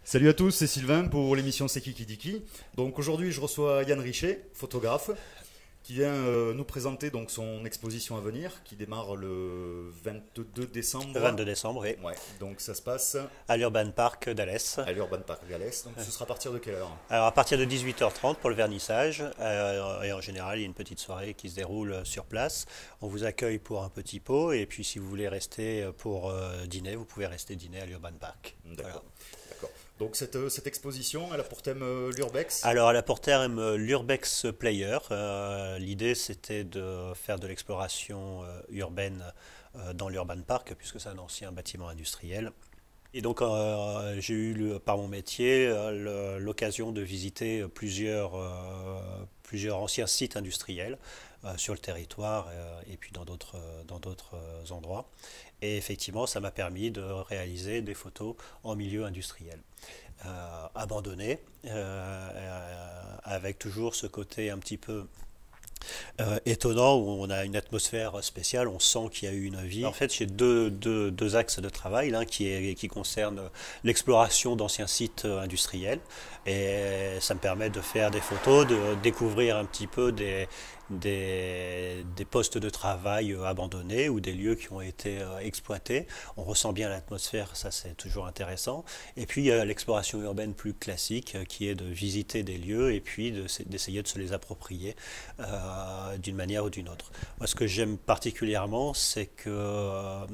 Salut à tous, c'est Sylvain pour l'émission C'est qui dit qui. Donc aujourd'hui, je reçois Yann Richet, photographe, qui vient nous présenter donc son exposition à venir, qui démarre le 22 Le décembre. 22 décembre, oui, Ouais, donc ça se passe à l'Urban Park d'Alès. à l'Urban Park Galès. Donc ce sera à partir de quelle heure? Alors à partir de 18h30 pour le vernissage, et en général il y a une petite soirée qui se déroule sur place. On vous accueille pour un petit pot, et puis si vous voulez rester pour dîner, vous pouvez rester dîner à l'Urban Park. Voilà. D'accord, d'accord. Donc cette exposition, elle a pour thème l'urbex. Alors à la Porter aime l'Urbex Player. L'idée c'était de faire de l'exploration urbaine dans l'Urban Park, puisque c'est un ancien bâtiment industriel. Et donc, j'ai eu par mon métier l'occasion de visiter plusieurs anciens sites industriels sur le territoire et puis dans d'autres endroits. Et effectivement, ça m'a permis de réaliser des photos en milieu industriel. Abandonné, avec toujours ce côté un petit peu étonnant où on a une atmosphère spéciale, on sent qu'il y a eu une vie. En fait, j'ai deux axes de travail, l'un qui concerne l'exploration d'anciens sites industriels et ça me permet de faire des photos, de découvrir un petit peu des postes de travail abandonnés ou des lieux qui ont été exploités. On ressent bien l'atmosphère, ça c'est toujours intéressant. Et puis il y a l'exploration urbaine plus classique qui est de visiter des lieux et puis d'essayer de se les approprier d'une manière ou d'une autre. Moi, ce que j'aime particulièrement, c'est que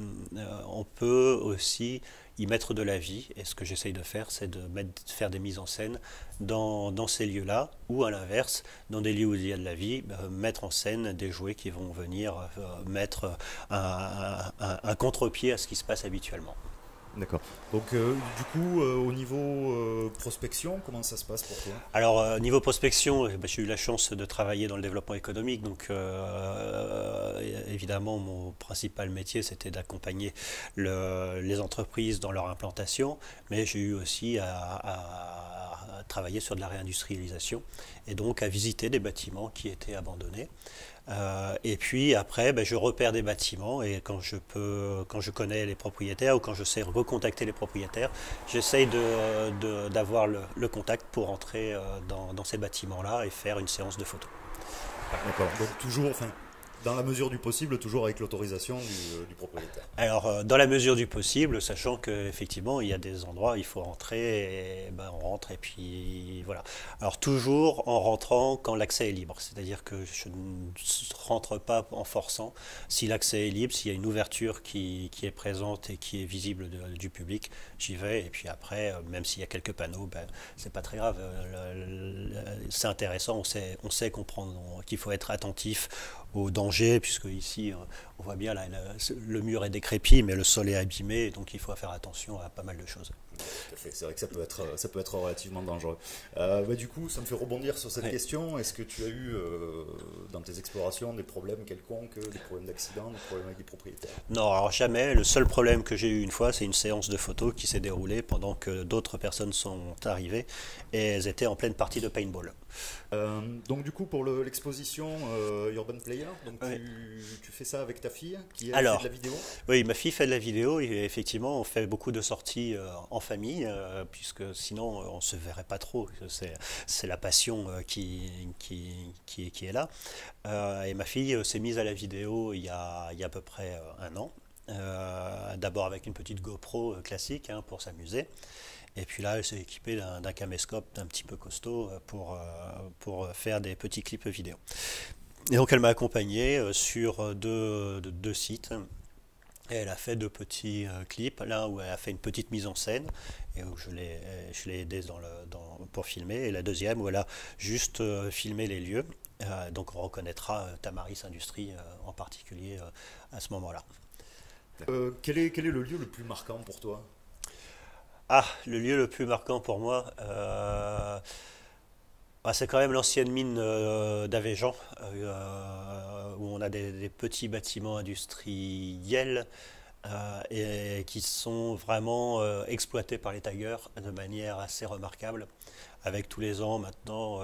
on peut aussi y mettre de la vie. Et ce que j'essaye de faire, c'est de faire des mises en scène dans ces lieux-là, ou à l'inverse, dans des lieux où il y a de la vie, mettre en scène des jouets qui vont venir mettre un contre-pied à ce qui se passe habituellement. D'accord. Donc du coup, au niveau prospection, comment ça se passe pour toi? Alors, niveau prospection, j'ai eu la chance de travailler dans le développement économique, donc évidemment, mon principal métier, c'était d'accompagner les entreprises dans leur implantation, mais j'ai eu aussi à travailler sur de la réindustrialisation, et donc à visiter des bâtiments qui étaient abandonnés. Et puis après, je repère des bâtiments et quand je connais les propriétaires ou quand je sais recontacter les propriétaires, j'essaye d'avoir le contact pour entrer dans ces bâtiments-là et faire une séance de photos. D'accord. Donc toujours, enfin, dans la mesure du possible, toujours avec l'autorisation du propriétaire. Alors, dans la mesure du possible, sachant qu'effectivement, il y a des endroits où il faut rentrer, et on rentre et puis voilà. Alors, toujours en rentrant quand l'accès est libre, c'est-à-dire que je ne rentre pas en forçant. Si l'accès est libre, s'il y a une ouverture qui est présente et qui est visible du public, j'y vais. Et puis après, même s'il y a quelques panneaux, c'est pas très grave. C'est intéressant, on sait comprendre qu'il faut être attentif aux dangers, puisque ici, on voit bien, là, le mur est décrépit, mais le sol est abîmé, donc il faut faire attention à pas mal de choses. Tout à fait. C'est vrai que ça peut être relativement dangereux. Du coup, ça me fait rebondir sur cette Ouais. question. Est-ce que tu as eu, dans tes explorations, des problèmes quelconques, des problèmes d'accident, des problèmes avec des propriétaires? Non, alors jamais. Le seul problème que j'ai eu une fois, c'est une séance de photos qui s'est déroulée pendant que d'autres personnes sont arrivées et elles étaient en pleine partie de paintball. Donc du coup, pour l'exposition Urban Player, donc Ouais. tu fais ça avec ta fille qui elle, fait de Alors, la vidéo? oui, ma fille fait de la vidéo et effectivement, on fait beaucoup de sorties en famille, puisque sinon, on se verrait pas trop. C'est la passion qui est là. Et ma fille s'est mise à la vidéo il y a à peu près un an. D'abord avec une petite GoPro classique pour s'amuser. Et puis là, elle s'est équipée d'un caméscope un petit peu costaud pour faire des petits clips vidéo. Et donc elle m'a accompagné sur deux sites. Et elle a fait deux petits clips, l'un où elle a fait une petite mise en scène et où je l'ai aidé pour filmer, et la deuxième où elle a juste filmé les lieux. Donc on reconnaîtra Tamaris Industrie en particulier à ce moment-là. Quel est le lieu le plus marquant pour toi? Ah, le lieu le plus marquant pour moi, c'est quand même l'ancienne mine d'Avéjan, où on a des petits bâtiments industriels et qui sont vraiment exploités par les taggers de manière assez remarquable, avec tous les ans maintenant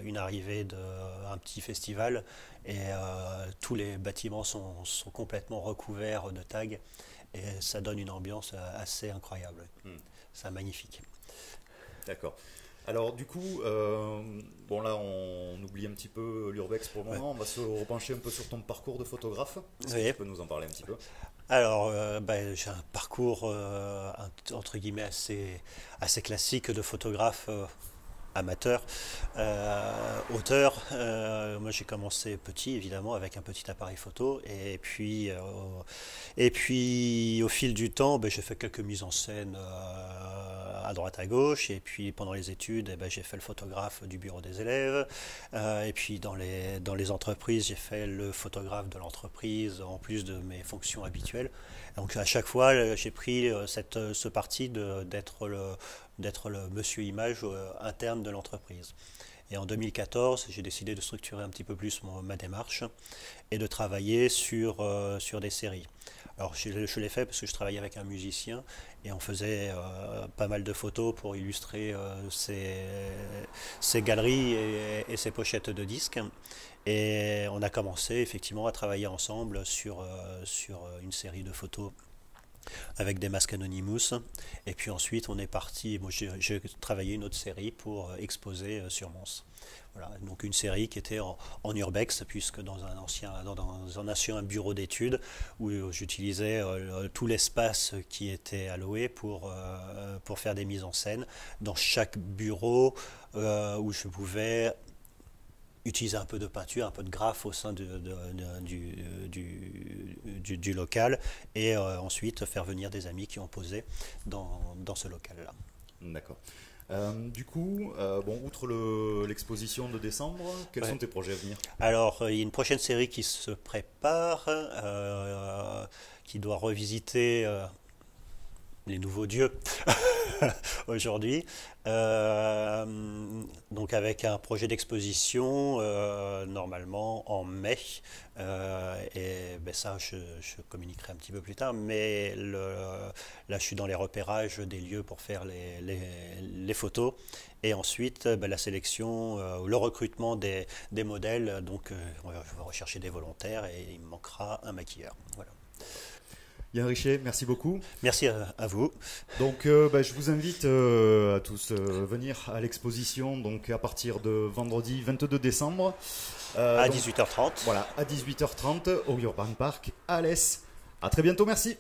une arrivée d'un petit festival et tous les bâtiments sont complètement recouverts de tags et ça donne une ambiance assez incroyable. Hmm. C'est magnifique. D'accord. Alors du coup, bon là on oublie un petit peu l'urbex pour le moment, on va se repencher un peu sur ton parcours de photographe. Est-ce que Oui. tu peux nous en parler un petit peu? Alors, j'ai un parcours entre guillemets assez classique de photographe amateur, auteur. Moi, j'ai commencé petit, évidemment, avec un petit appareil photo, et puis au fil du temps, j'ai fait quelques mises en scène à droite à gauche, et puis pendant les études, j'ai fait le photographe du bureau des élèves, et puis dans les entreprises, j'ai fait le photographe de l'entreprise en plus de mes fonctions habituelles. Donc à chaque fois, j'ai pris ce parti d'être le monsieur image interne de l'entreprise. Et en 2014, j'ai décidé de structurer un petit peu plus ma démarche et de travailler sur des séries. Alors je l'ai fait parce que je travaillais avec un musicien et on faisait pas mal de photos pour illustrer ses galeries et ses pochettes de disques. Et on a commencé effectivement à travailler ensemble sur une série de photos avec des masques Anonymous. Et puis ensuite, on est parti. Moi, j'ai travaillé une autre série pour exposer sur Mons. Voilà, donc une série qui était en urbex, puisque dans un ancien bureau d'études où j'utilisais tout l'espace qui était alloué pour faire des mises en scène dans chaque bureau où je pouvais utiliser un peu de peinture, un peu de graphe au sein du local et ensuite faire venir des amis qui ont posé dans ce local-là. D'accord. Du coup, bon, outre l'exposition de décembre, quels sont tes projets à venir? Alors, il y a une prochaine série qui se prépare, qui doit revisiter les nouveaux dieux aujourd'hui. Donc avec un projet d'exposition normalement en mai. Et ça, je communiquerai un petit peu plus tard. Mais là, je suis dans les repérages des lieux pour faire les photos. Et ensuite, la sélection, le recrutement des modèles. Donc, je vais rechercher des volontaires et il me manquera un maquilleur. Voilà. Yann Richet, merci beaucoup. Merci à vous. Donc, je vous invite à tous venir à l'exposition donc à partir de vendredi 22 décembre. À 18h30. Voilà, à 18h30 au Urban Park à Alès. À très bientôt, merci.